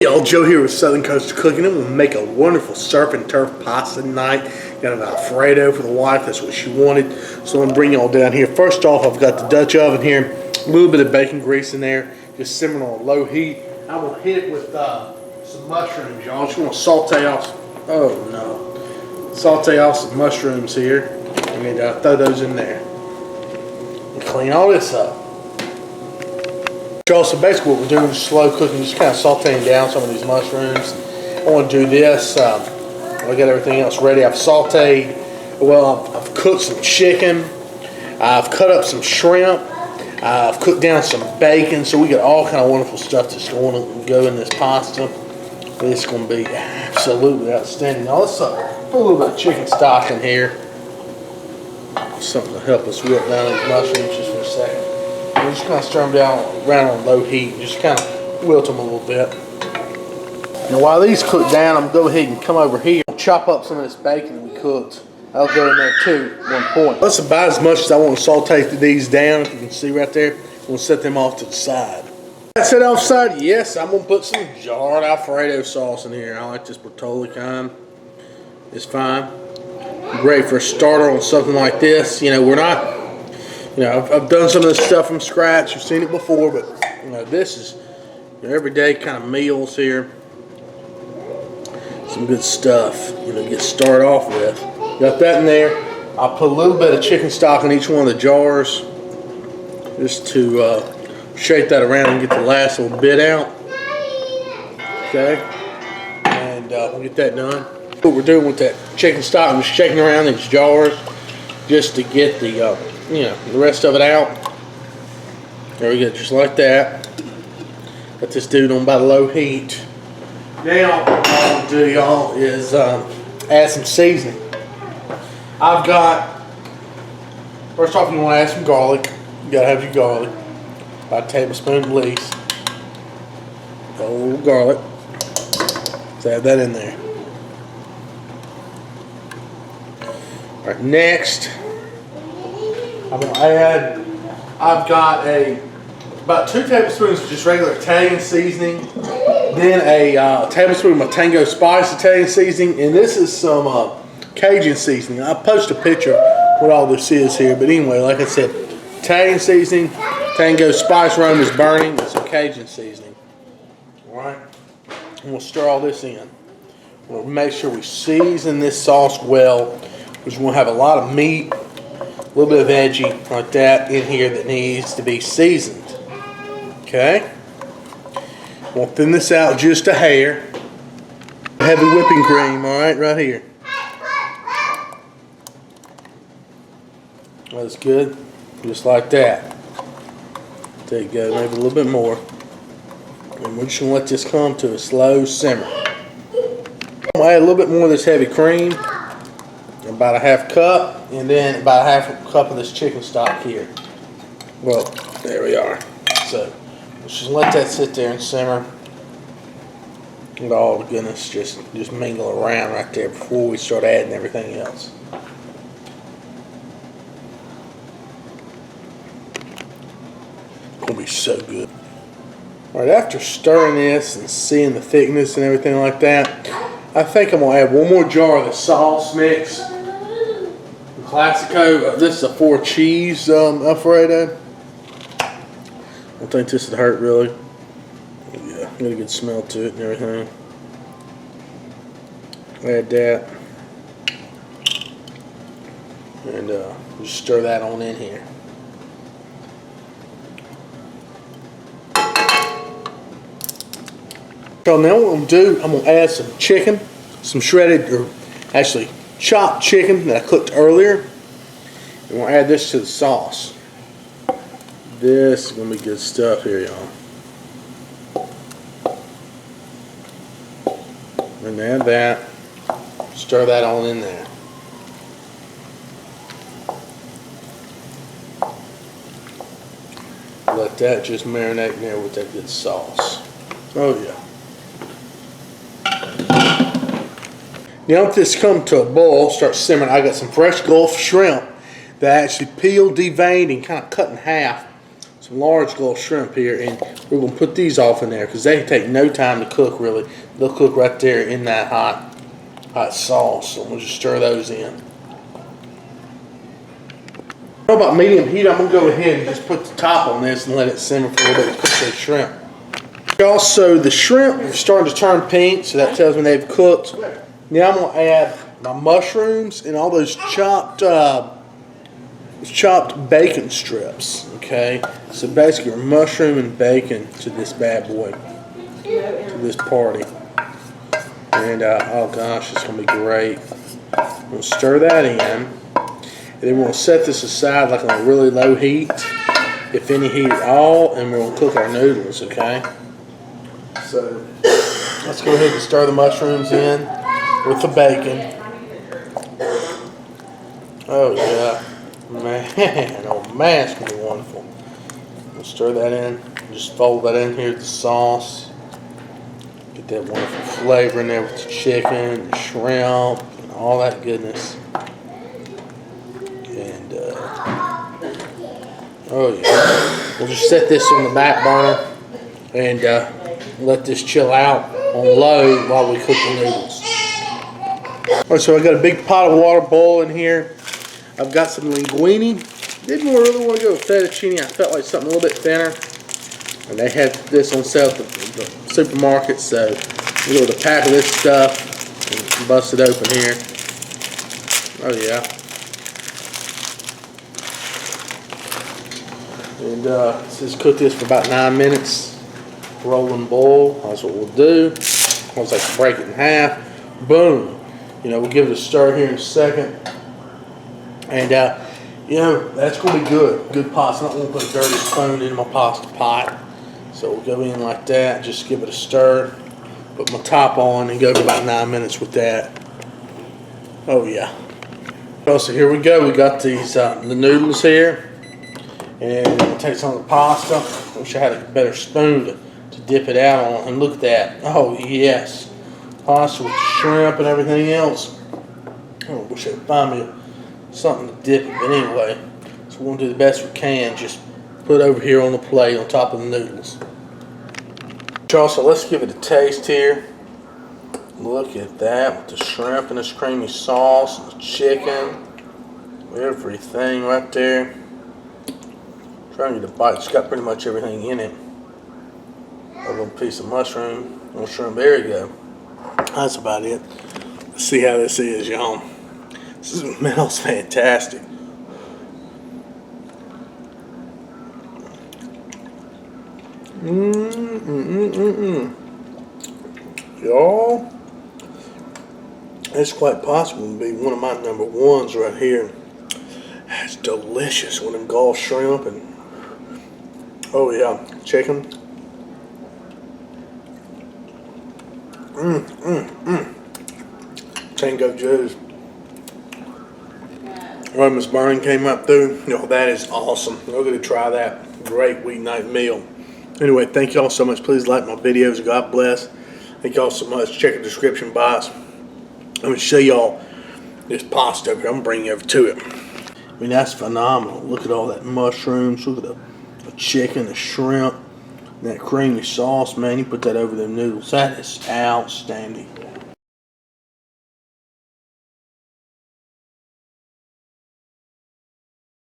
Y'all, Joe here with Southern Coast Cooking. I'm going to make a wonderful surf and turf pasta tonight. Got an Alfredo for the wife. That's what she wanted. So I'm going to bring y'all down here. First off, I've got the Dutch oven here. A little bit of bacon grease in there. Just simmering on low heat. I'm going to hit it with some mushrooms, y'all. Just want to saute off. Oh no. Saute off some mushrooms here. And throw those in there. And clean all this up. So basically what we're doing is slow cooking, just kind of sauteing down some of these mushrooms. I want to do this. I got everything else ready. I've sauteed, I've cooked some chicken. I've cut up some shrimp. I've cooked down some bacon. So we got all kind of wonderful stuff that's going to go in this pasta. It's going to be absolutely outstanding. Now let's put a little bit of chicken stock in here. Something to help us whip down these mushrooms just for a second. We're just kind of stir them down around on low heat and just kind of wilt them a little bit. Now while these cook down, I'm going to go ahead and come over here and chop up some of this bacon that we cooked. I'll go in there too at one point. That's about as much as I want to saute these down. If you can see right there, we'll set them off to the side. That's it off the side. Yes, I'm going to put some jarred Alfredo sauce in here. I like this Bertolli kind. It's fine. Great for a starter on something like this. You know, we're not... You know, I've done some of this stuff from scratch. You've seen it before, but you know, this is your everyday kind of meals here. Some good stuff, you know, get started off with. Got that in there. I'll put a little bit of chicken stock in each one of the jars just to shake that around and get the last little bit out. Okay, and we'll get that done. What we're doing with that chicken stock, I'm just shaking around these jars just to get the you know, the rest of it out. There we go, just like that. Got this dude on about low heat. Now, what I'll do, y'all, is add some seasoning. I've got, first off, you want to add some garlic. You gotta have your garlic. About a tablespoon at least. Got a little garlic. Let's add that in there. Alright, next, I'm going to add, I've got about 2 tablespoons of just regular Italian seasoning, then a tablespoon of Tango Spice Italian seasoning, and this is some Cajun seasoning. I'll post a picture of what all this is here, but anyway, like I said, Italian seasoning, Tango Spice Rome is burning, and some Cajun seasoning. Alright, and we'll stir all this in. We'll make sure we season this sauce well, because we're going to have a lot of meat, a little bit of veggie like that in here that needs to be seasoned. Okay? We'll thin this out just a hair. Heavy whipping cream, alright, right here. That's good. Just like that. There you go, maybe a little bit more. And we're just going to let this come to a slow simmer. I'm going to add a little bit more of this heavy cream. About a half cup, and then about a half cup of this chicken stock here. Well, there we are. So let's just let that sit there and simmer. And all the goodness just mingle around right there before we start adding everything else. It's gonna be so good. Alright, after stirring this and seeing the thickness and everything like that, I think I'm gonna add one more jar of the sauce mix. Classico, this is a 4 cheese Alfredo. I don't think this would hurt really. Yeah, got a good smell to it and everything. Add that. And just stir that on in here. So now what I'm going to do, I'm going to add some chicken, some shredded, or actually chopped chicken that I cooked earlier. And we'll add this to the sauce. This is going to be good stuff here, y'all. And add that. Stir that on in there. Let that just marinate in there with that good sauce. Oh yeah. Now if this comes to a boil, start simmering, I got some fresh Gulf shrimp that I actually peeled, deveined, and kind of cut in half. Some large Gulf shrimp here, and we're going to put these off in there because they take no time to cook really. They'll cook right there in that hot sauce. So we'll just stir those in. How about medium heat? I'm going to go ahead and just put the top on this and let it simmer for a little bit to cook those shrimp. Also, the shrimp are starting to turn pink, so that tells me they've cooked. Now I'm going to add my mushrooms and all those chopped bacon strips. Okay, so basically we're mushroom and bacon to this bad boy, to this party. And oh gosh, it's going to be great. We'll stir that in. And then we'll set this aside like on a really low heat, if any heat at all, and we'll cook our noodles, okay? So let's go ahead and stir the mushrooms in with the bacon. Oh yeah, man, oh man, it's gonna be wonderful. We'll stir that in, just fold that in here with the sauce. Get that wonderful flavor in there with the chicken, the shrimp, and all that goodness. And oh yeah, we'll just set this on the back burner and let this chill out on low while we cook the noodles. Alright, so I got a big pot of water boiling here. I've got some linguine. Didn't really want to go with fettuccine. I felt like something a little bit thinner. And they had this on sale at the supermarket, so we'll go with a pack of this stuff and bust it open here. Oh yeah. And let's cook this for about 9 minutes. Roll and boil. That's what we'll do. Once I break it in half, boom. You know, we'll give it a stir here in a second. And you know, that's going to be good. Good pasta. I'm not going to put a dirty spoon in my pasta pot. So we'll go in like that. Just give it a stir. Put my top on and go for about 9 minutes with that. Oh yeah. So here we go. We got these the noodles here. And we'll take some of the pasta. Wish I had a better spoon to dip it out on. And look at that. Oh, yes. Pasta with shrimp and everything else. Oh, wish I could find me something to dip it. But anyway, so we're going to do the best we can. Just put it over here on the plate on top of the noodles. Also, let's give it a taste here. Look at that with the shrimp and this creamy sauce and the chicken. Everything right there. Trying to get a bite. It's got pretty much everything in it. A little piece of mushroom, a little shrimp. There you go. That's about it. Let's see how this is, y'all. This smells fantastic. Y'all, it's quite possible to be one of my number ones right here. It's delicious with them gall shrimp and oh yeah, chicken. Tango Joe's. Right, Miss Byrne came up through. You know, that is awesome. We're going to try that. Great weeknight meal. Anyway, thank y'all so much. Please like my videos. God bless. Thank y'all so much. Check the description box. I'm going to show y'all this pasta over here. I'm going to bring you over to it. I mean, that's phenomenal. Look at all that mushrooms. Look at the chicken, the shrimp, and that creamy sauce, man. You put that over them noodles. That is outstanding.